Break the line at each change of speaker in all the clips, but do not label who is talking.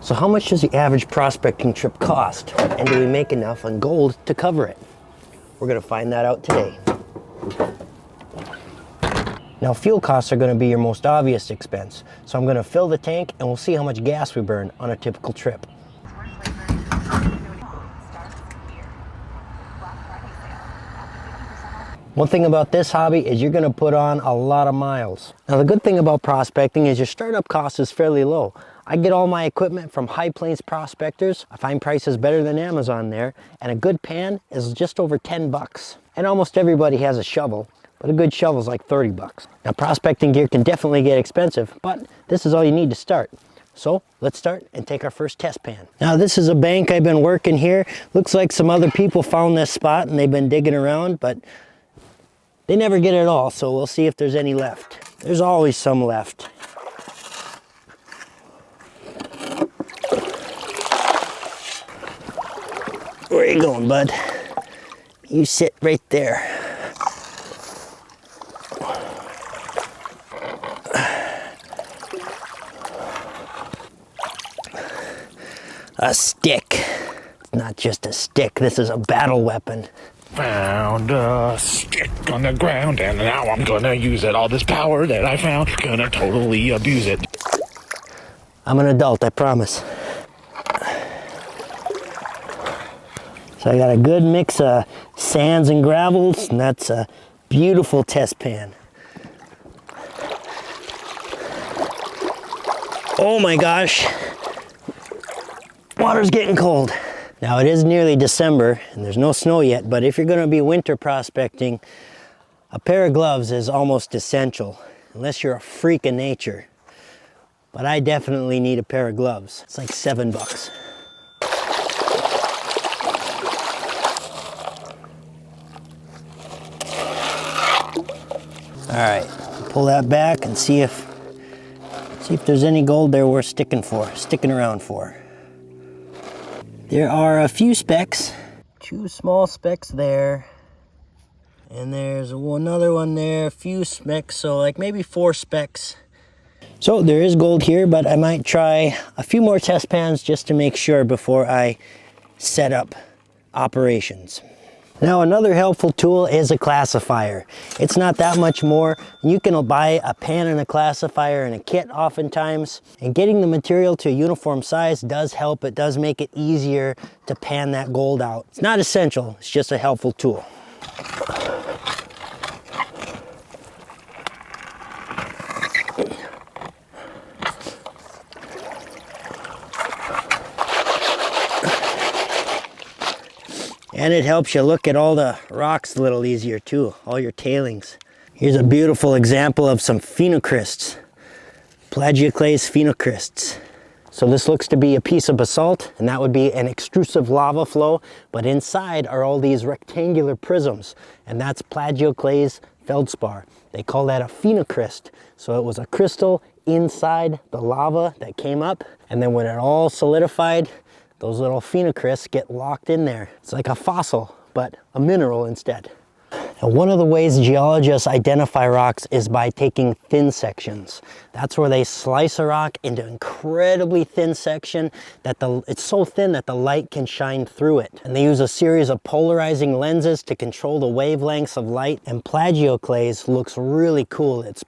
So how much does the average prospecting trip cost? And do we make enough on gold to cover it? We're gonna find that out today. Now fuel costs are gonna be your most obvious expense. So I'm gonna fill the tank and we'll see how much gas we burn on a typical trip. One thing about this hobby is you're gonna put on a lot of miles. Now the good thing about prospecting is your startup cost is fairly low. I get all my equipment from High Plains Prospectors. I find prices better than Amazon there, and a good pan is just over 10 bucks. And almost everybody has a shovel, but a good shovel is like 30 bucks. Now prospecting gear can definitely get expensive, but this is all you need to start. So let's start and take our first test pan. Now this is a bank I've been working here. Looks like some other people found this spot and they've been digging around, but they never get it all, so we'll see if there's any left. There's always some left. Where are you going, bud? You sit right there. A stick. It's not just a stick, this is a battle weapon.
Found a stick on the ground and now I'm gonna use it. All this power that I found, gonna totally abuse it.
I'm an adult, I promise. So I got a good mix of sands and gravels, and that's a beautiful test pan. Oh my gosh, water's getting cold. Now it is nearly December and there's no snow yet, but if you're gonna be winter prospecting, a pair of gloves is almost essential, unless you're a freak of nature. But I definitely need a pair of gloves. It's like 7 bucks. All right, pull that back and see if there's any gold there worth sticking around for. There are a few specks, 2 small specks there, and there's another one there, a few specks, so like maybe 4 specks. So there is gold here, but I might try a few more test pans just to make sure before I set up operations. Now another helpful tool is a classifier. It's not that much more. You can buy a pan and a classifier in a kit oftentimes, and getting the material to a uniform size does help. It does make it easier to pan that gold out. It's not essential, it's just a helpful tool. And it helps you look at all the rocks a little easier too, all your tailings. Here's a beautiful example of some phenocrysts, plagioclase phenocrysts. So this looks to be a piece of basalt, and that would be an extrusive lava flow, but inside are all these rectangular prisms, and that's plagioclase feldspar. They call that a phenocryst. So it was a crystal inside the lava that came up, and then when it all solidified, those little phenocrysts get locked in there. It's like a fossil, but a mineral instead. And one of the ways geologists identify rocks is by taking thin sections. That's where they slice a rock into incredibly thin section that it's so thin that the light can shine through it. And they use a series of polarizing lenses to control the wavelengths of light. And plagioclase looks really cool. It's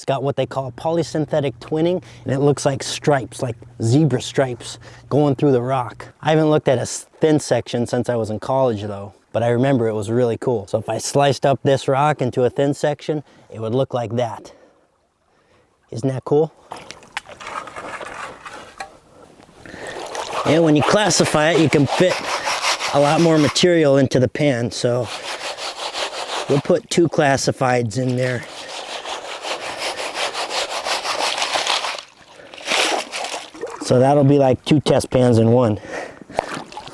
got what they call polysynthetic twinning, and it looks like stripes, like zebra stripes going through the rock. I haven't looked at a thin section since I was in college though, but I remember it was really cool. So if I sliced up this rock into a thin section, it would look like that. Isn't that cool? And when you classify it, you can fit a lot more material into the pan, so we'll put 2 classifieds in there. So that'll be like 2 test pans in one.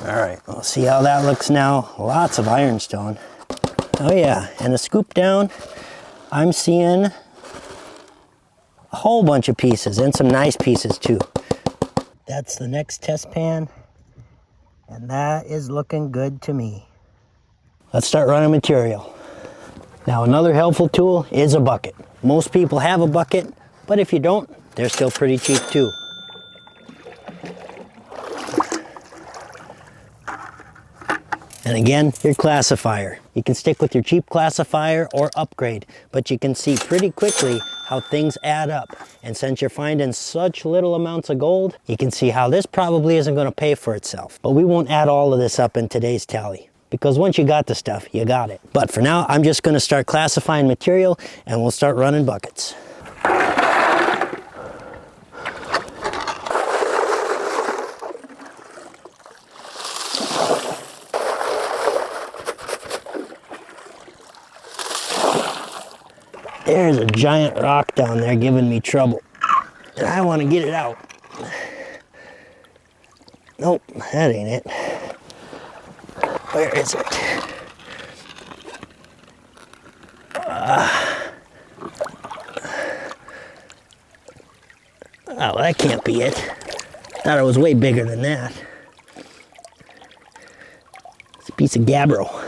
All right, we'll see how that looks now. Lots of ironstone. Oh yeah, and a scoop down, I'm seeing a whole bunch of pieces, and some nice pieces too. That's the next test pan, and that is looking good to me. Let's start running material. Now another helpful tool is a bucket. Most people have a bucket, but if you don't, they're still pretty cheap too. And again, your classifier. You can stick with your cheap classifier or upgrade, but you can see pretty quickly how things add up. And since you're finding such little amounts of gold, you can see how this probably isn't going to pay for itself. But we won't add all of this up in today's tally, because once you got the stuff, you got it. But for now, I'm just going to start classifying material and we'll start running buckets. There's a giant rock down there giving me trouble, and I want to get it out. Nope, that ain't it. Where is it? Oh, that can't be it. Thought it was way bigger than that. It's a piece of gabbro.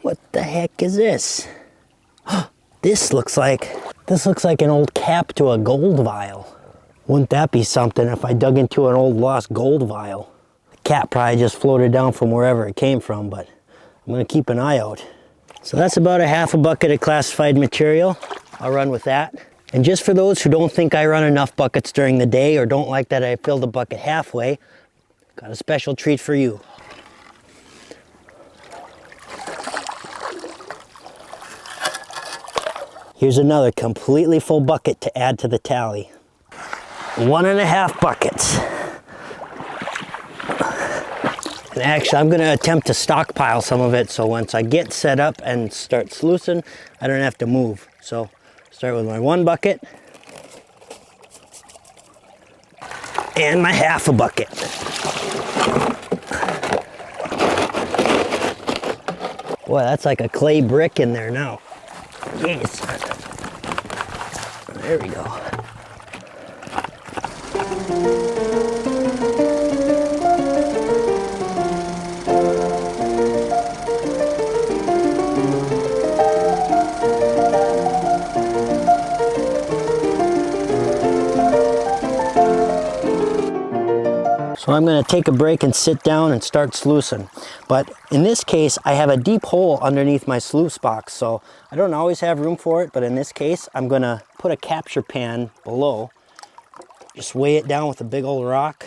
What the heck is this? This looks like an old cap to a gold vial. Wouldn't that be something if I dug into an old lost gold vial? The cap probably just floated down from wherever it came from, but I'm gonna keep an eye out. So that's about a half a bucket of classified material. I'll run with that. And just for those who don't think I run enough buckets during the day or don't like that I filled the bucket halfway, got a special treat for you. Here's another completely full bucket to add to the tally. 1.5 buckets. And actually, I'm gonna attempt to stockpile some of it so once I get set up and start sluicing, I don't have to move. So, start with my 1 bucket and my half a bucket. Boy, that's like a clay brick in there now. Jeez. There we go. So I'm going to take a break and sit down and start sluicing. But in this case, I have a deep hole underneath my sluice box, so I don't always have room for it, but in this case, I'm going to put a capture pan below. Just weigh it down with a big old rock.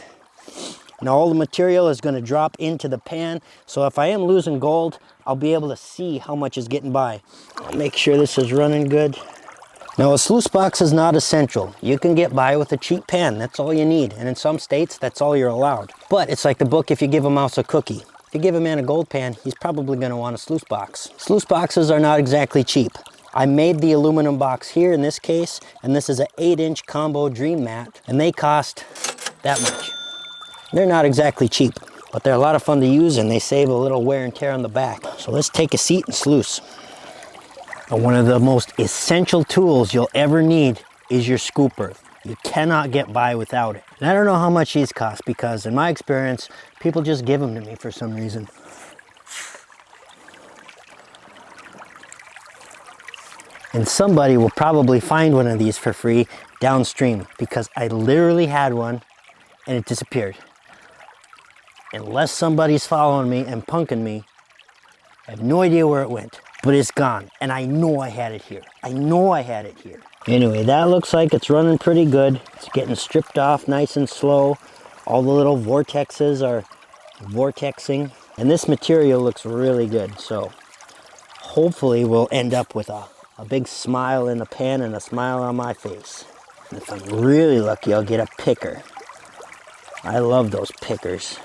Now all the material is going to drop into the pan, so if I am losing gold, I'll be able to see how much is getting by. I'll make sure this is running good. Now a sluice box is not essential. You can get by with a cheap pan, that's all you need. And in some states, that's all you're allowed. But it's like the book, if you give a mouse a cookie. If you give a man a gold pan, he's probably gonna want a sluice box. Sluice boxes are not exactly cheap. I made the aluminum box here in this case, and this is an 8-inch combo dream mat, and they cost that much. They're not exactly cheap, but they're a lot of fun to use and they save a little wear and tear on the back. So let's take a seat and sluice. One of the most essential tools you'll ever need is your scooper. You cannot get by without it. And I don't know how much these cost because in my experience, people just give them to me for some reason. And somebody will probably find one of these for free downstream because I literally had one and it disappeared. Unless somebody's following me and punking me, I have no idea where it went. But it's gone, and I know I had it here. I know I had it here. Anyway, that looks like it's running pretty good. It's getting stripped off nice and slow. All the little vortexes are vortexing. And this material looks really good, so hopefully we'll end up with a big smile in the pan and a smile on my face. And if I'm really lucky, I'll get a picker. I love those pickers.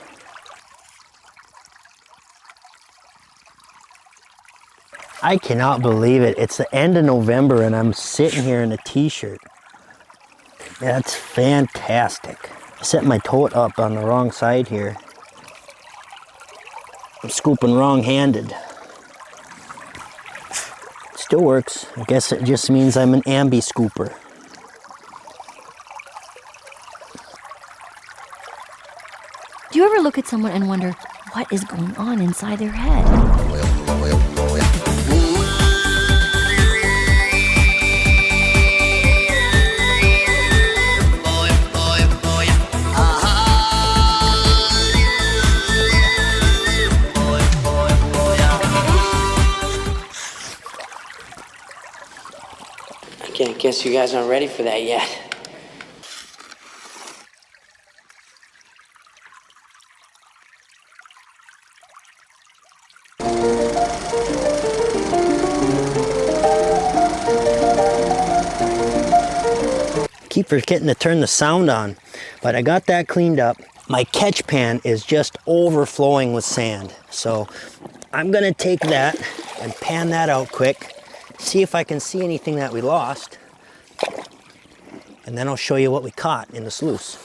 I cannot believe it. It's the end of November and I'm sitting here in a t-shirt. That's fantastic. I set my tote up on the wrong side here. I'm scooping wrong-handed. Still works. I guess it just means I'm an ambi scooper.
Do you ever look at someone and wonder what is going on inside their head?
Guess you guys aren't ready for that yet.
Keep forgetting to turn the sound on, but I got that cleaned up. My catch pan is just overflowing with sand. So I'm gonna take that and pan that out quick, see if I can see anything that we lost, and then I'll show you what we caught in the sluice.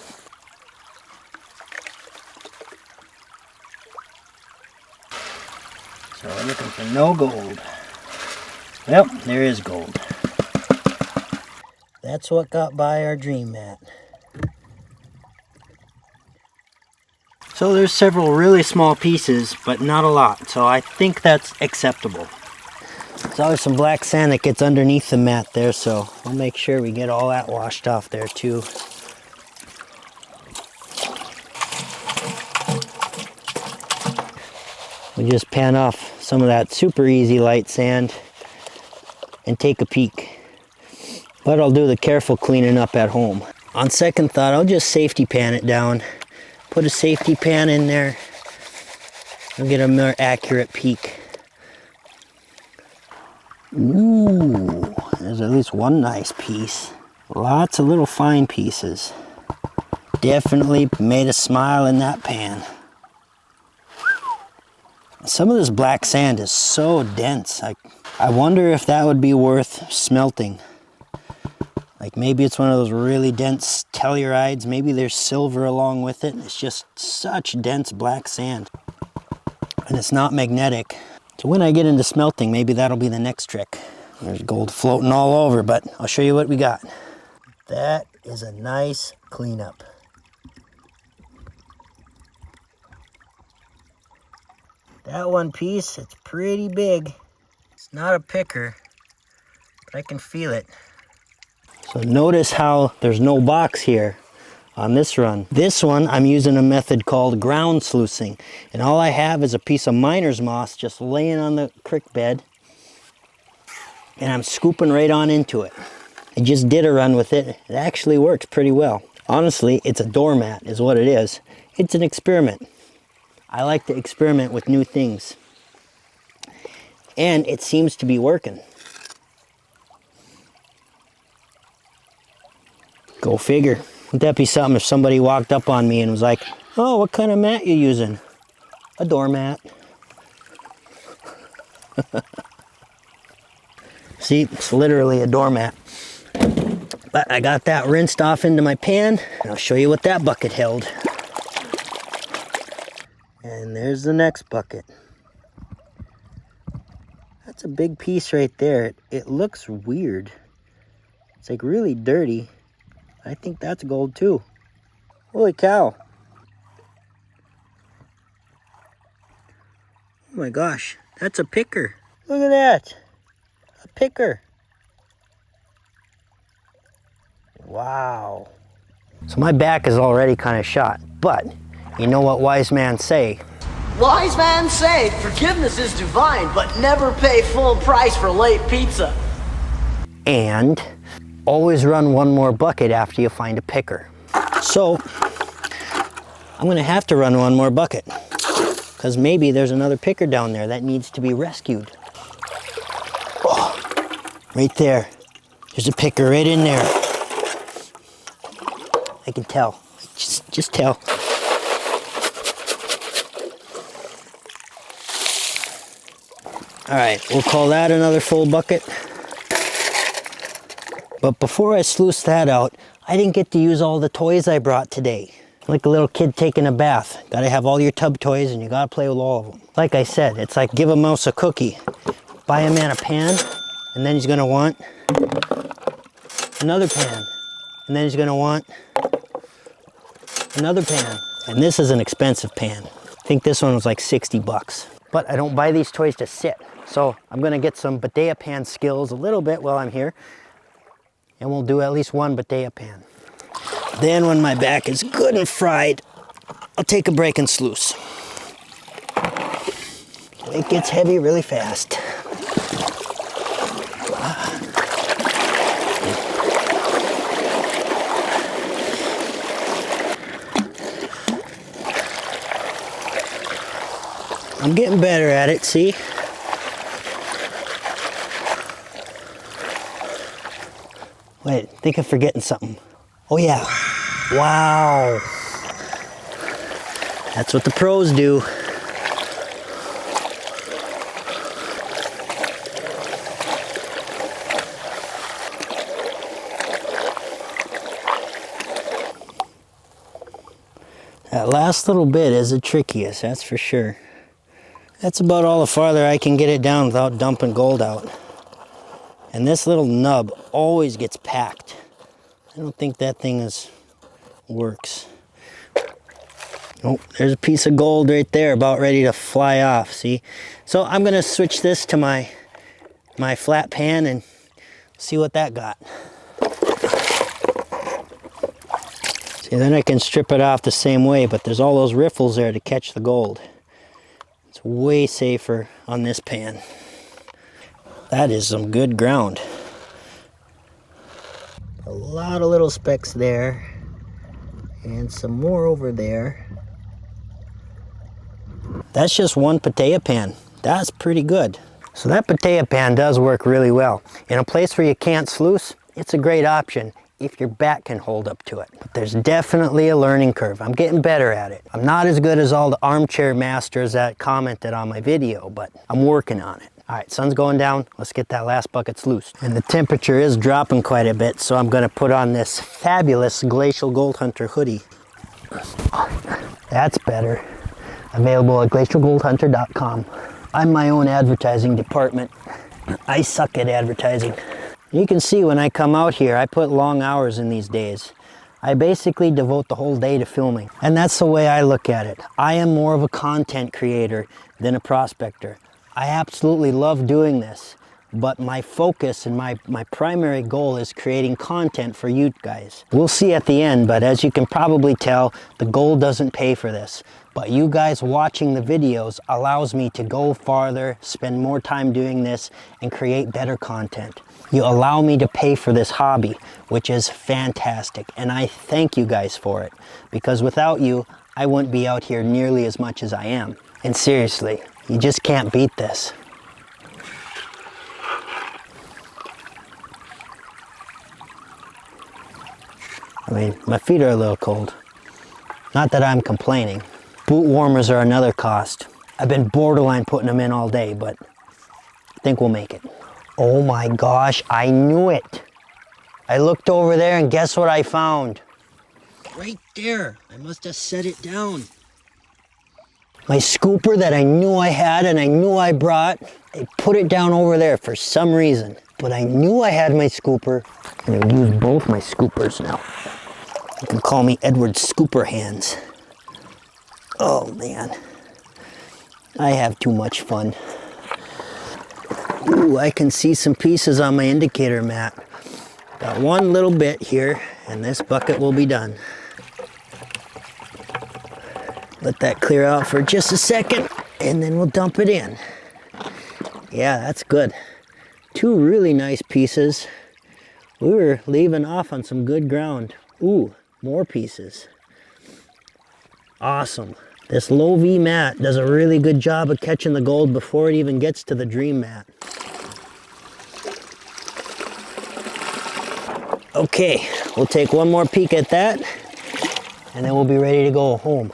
So we're looking for no gold. Well, there is gold. That's what got by our dream mat. So there's several really small pieces, but not a lot. So I think that's acceptable. There's always some black sand that gets underneath the mat there, so we'll make sure we get all that washed off there too. We just pan off some of that super easy light sand and take a peek. But I'll do the careful cleaning up at home. On second thought, I'll just safety pan it down. Put a safety pan in there and get a more accurate peek. Ooh, there's at least one nice piece. Lots of little fine pieces. Definitely made a smile in that pan. Some of this black sand is so dense. I wonder if that would be worth smelting. Like maybe it's one of those really dense tellurides. Maybe there's silver along with it. It's just such dense black sand. And it's not magnetic. So when I get into smelting, maybe that'll be the next trick. There's gold floating all over, but I'll show you what we got. That is a nice cleanup. That one piece, it's pretty big. It's not a picker, but I can feel it. So notice how there's no box here on this run. This one, I'm using a method called ground sluicing. And all I have is a piece of miner's moss just laying on the creek bed. And I'm scooping right on into it. I just did a run with it. It actually works pretty well. Honestly, it's a doormat is what it is. It's an experiment. I like to experiment with new things. And it seems to be working. Go figure. Wouldn't that be something if somebody walked up on me and was like, oh, what kind of mat you using? A doormat. See, it's literally a doormat. But I got that rinsed off into my pan, and I'll show you what that bucket held. And there's the next bucket. That's a big piece right there. It looks weird. It's like really dirty. I think that's gold too. Holy cow. Oh my gosh, that's a picker. Look at that. A picker. Wow. So my back is already kind of shot, but you know what wise men say?
Wise man say, forgiveness is divine, but never pay full price for late pizza.
And always run one more bucket after you find a picker. So I'm gonna have to run one more bucket because maybe there's another picker down there that needs to be rescued. Oh, right there. There's a picker right in there. I can tell. Just tell. All right, we'll call that another full bucket. But before I sluice that out, I didn't get to use all the toys I brought today. Like a little kid taking a bath. Gotta have all your tub toys and you gotta play with all of them. Like I said, it's like give a mouse a cookie. Buy a man a pan, and then he's gonna want another pan. And then he's gonna want another pan. And this is an expensive pan. I think this one was like 60 bucks. But I don't buy these toys to sit. So I'm gonna get some bidet pan skills a little bit while I'm here. And we'll do at least one bidet pan. Then when my back is good and fried, I'll take a break and sluice. It gets heavy really fast. I'm getting better at it, see? Wait, I think I'm forgetting something. Oh yeah. Wow. That's what the pros do. That last little bit is the trickiest, that's for sure. That's about all the farther I can get it down without dumping gold out. And this little nub always gets packed. I don't think that thing works. Oh, there's a piece of gold right there about ready to fly off, see? So I'm gonna switch this to my flat pan and see what that got. See, then I can strip it off the same way, but there's all those riffles there to catch the gold. It's way safer on this pan. That is some good ground. A lot of little specks there, and some more over there. That's just one pataya pan. That's pretty good. So that pataya pan does work really well. In a place where you can't sluice, it's a great option if your back can hold up to it. But there's definitely a learning curve. I'm getting better at it. I'm not as good as all the armchair masters that commented on my video, but I'm working on it. All right, sun's going down. Let's get that last bucket sluiced. And the temperature is dropping quite a bit, so I'm gonna put on this fabulous Glacial Gold Hunter hoodie. That's better. Available at glacialgoldhunter.com. I'm my own advertising department. I suck at advertising. You can see when I come out here, I put long hours in these days. I basically devote the whole day to filming. And that's the way I look at it. I am more of a content creator than a prospector. I absolutely love doing this, but my focus and my primary goal is creating content for you guys. We'll see at the end, but as you can probably tell, the gold doesn't pay for this. But you guys watching the videos allows me to go farther, spend more time doing this, and create better content. You allow me to pay for this hobby, which is fantastic, and I thank you guys for it, because without you, I wouldn't be out here nearly as much as I am. And seriously, you just can't beat this. I mean, my feet are a little cold. Not that I'm complaining. Boot warmers are another cost. I've been borderline putting them in all day, but I think we'll make it. Oh my gosh, I knew it. I looked over there and guess what I found? Right there. I must have set it down. My scooper that I knew I had and I knew I brought, I put it down over there for some reason. But I knew I had my scooper, and I use both my scoopers now. You can call me Edward Scooper Hands. Oh man, I have too much fun. Ooh, I can see some pieces on my indicator mat. Got one little bit here, and this bucket will be done. Let that clear out for just a second, and then we'll dump it in. Yeah, that's good. Two really nice pieces. We were leaving off on some good ground. Ooh, more pieces. Awesome. This low V mat does a really good job of catching the gold before it even gets to the dream mat. Okay, we'll take one more peek at that, and then we'll be ready to go home.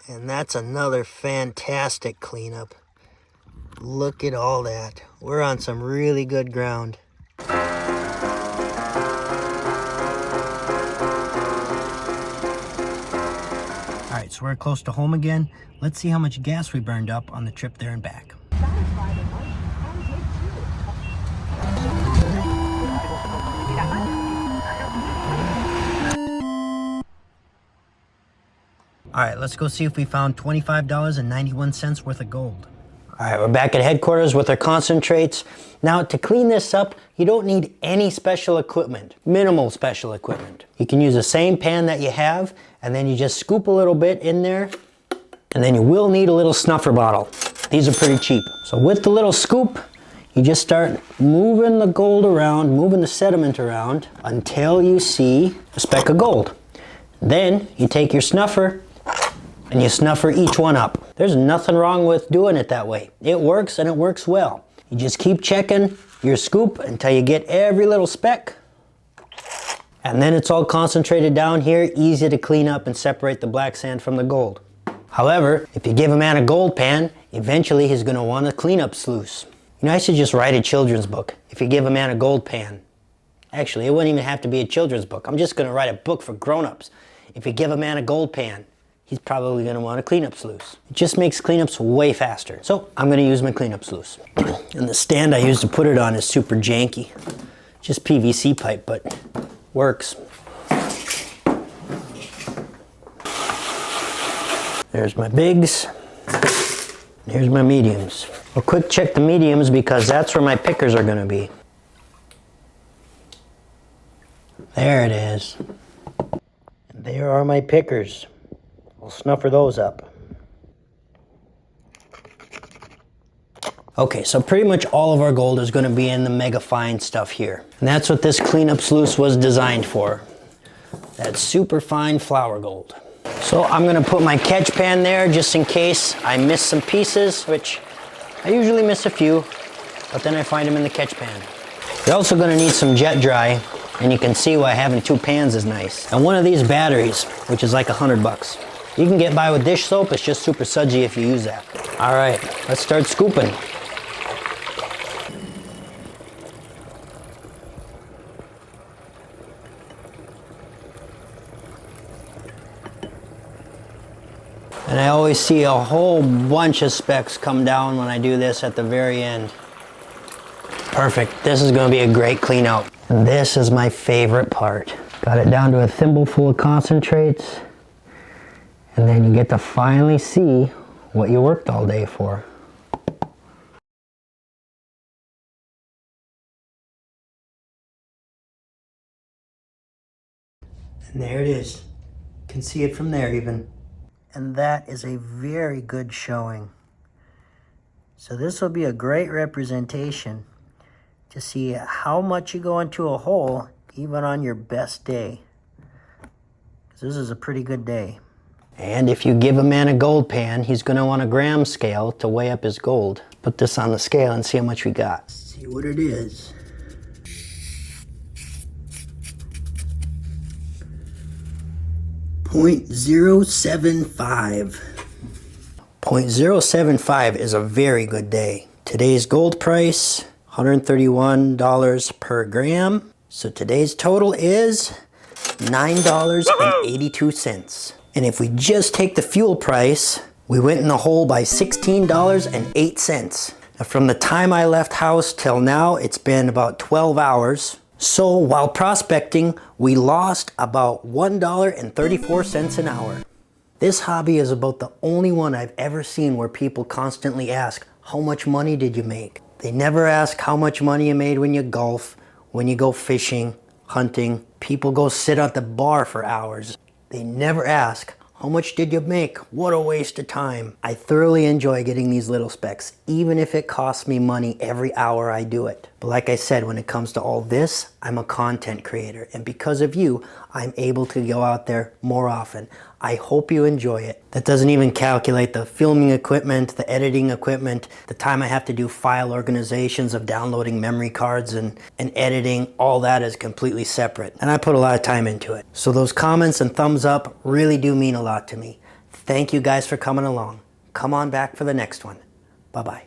And that's another fantastic cleanup. Look at all that. We're on some really good ground. All right, so we're close to home again. Let's see how much gas we burned up on the trip there and back. All right, let's go see if we found $25.91 worth of gold. All right, we're back at headquarters with our concentrates. Now, to clean this up, you don't need any special equipment, minimal special equipment. You can use the same pan that you have, and then you just scoop a little bit in there, and then you will need a little snuffer bottle. These are pretty cheap. So with the little scoop, You just start moving the gold around, moving the sediment around until you see a speck of gold. Then you take your snuffer and you snuffer each one up. There's nothing wrong with doing it that way. It works and it works well. You just keep checking your scoop until you get every little speck. And then it's all concentrated down here, easy to clean up and separate the black sand from the gold. However, if you give a man a gold pan, eventually he's going to want a cleanup sluice. You know, I should just write a children's book. If you give a man a gold pan. Actually, it wouldn't even have to be a children's book. I'm just going to write a book for grown-ups. If you give a man a gold pan, he's probably going to want a cleanup sluice. It just makes cleanups way faster. So I'm going to use my cleanup sluice. And the stand I use to put it on is super janky. Just PVC pipe, but works. There's my bigs. Here's my mediums. I'll quick check the mediums because that's where my pickers are going to be. There it is. And there are my pickers. I'll snuffer those up. Okay, so pretty much all of our gold is going to be in the mega fine stuff here. And that's what this cleanup sluice was designed for. That super fine flour gold. So I'm going to put my catch pan there just in case I miss some pieces, which I usually miss a few, but then I find them in the catch pan. You're also going to need some jet dry, and you can see why having two pans is nice. And one of these batteries, which is like $100. You can get by with dish soap, it's just super sudsy if you use that. All right, let's start scooping. And I always see a whole bunch of specks come down when I do this at the very end. Perfect. This is going to be a great clean out. And this is my favorite part. Got it down to a thimbleful of concentrates. And then you get to finally see what you worked all day for. And there it is. You can see it from there even. And that is a very good showing. So this will be a great representation to see how much you go into a hole even on your best day. Because this is a pretty good day. And if you give a man a gold pan, he's going to want a gram scale to weigh up his gold. Put this on the scale and see how much we got. Let's see what it is. 0.075. 0.075 is a very good day. Today's gold price, $131 per gram. So today's total is $9.82. And if we just take the fuel price, we went in the hole by $16.08. Now from the time I left house till now, it's been about 12 hours. So while prospecting, we lost about $1.34 an hour. This hobby is about the only one I've ever seen where people constantly ask, how much money did you make? They never ask how much money you made when you golf, when you go fishing, hunting. People go sit at the bar for hours. They never ask, how much did you make? What a waste of time. I thoroughly enjoy getting these little specks, even if it costs me money every hour I do it. But like I said, when it comes to all this, I'm a content creator. And because of you, I'm able to go out there more often. I hope you enjoy it. That doesn't even calculate the filming equipment, the editing equipment, the time I have to do file organizations of downloading memory cards and editing. All that is completely separate. And I put a lot of time into it. So those comments and thumbs up really do mean a lot to me. Thank you guys for coming along. Come on back for the next one. Bye-bye.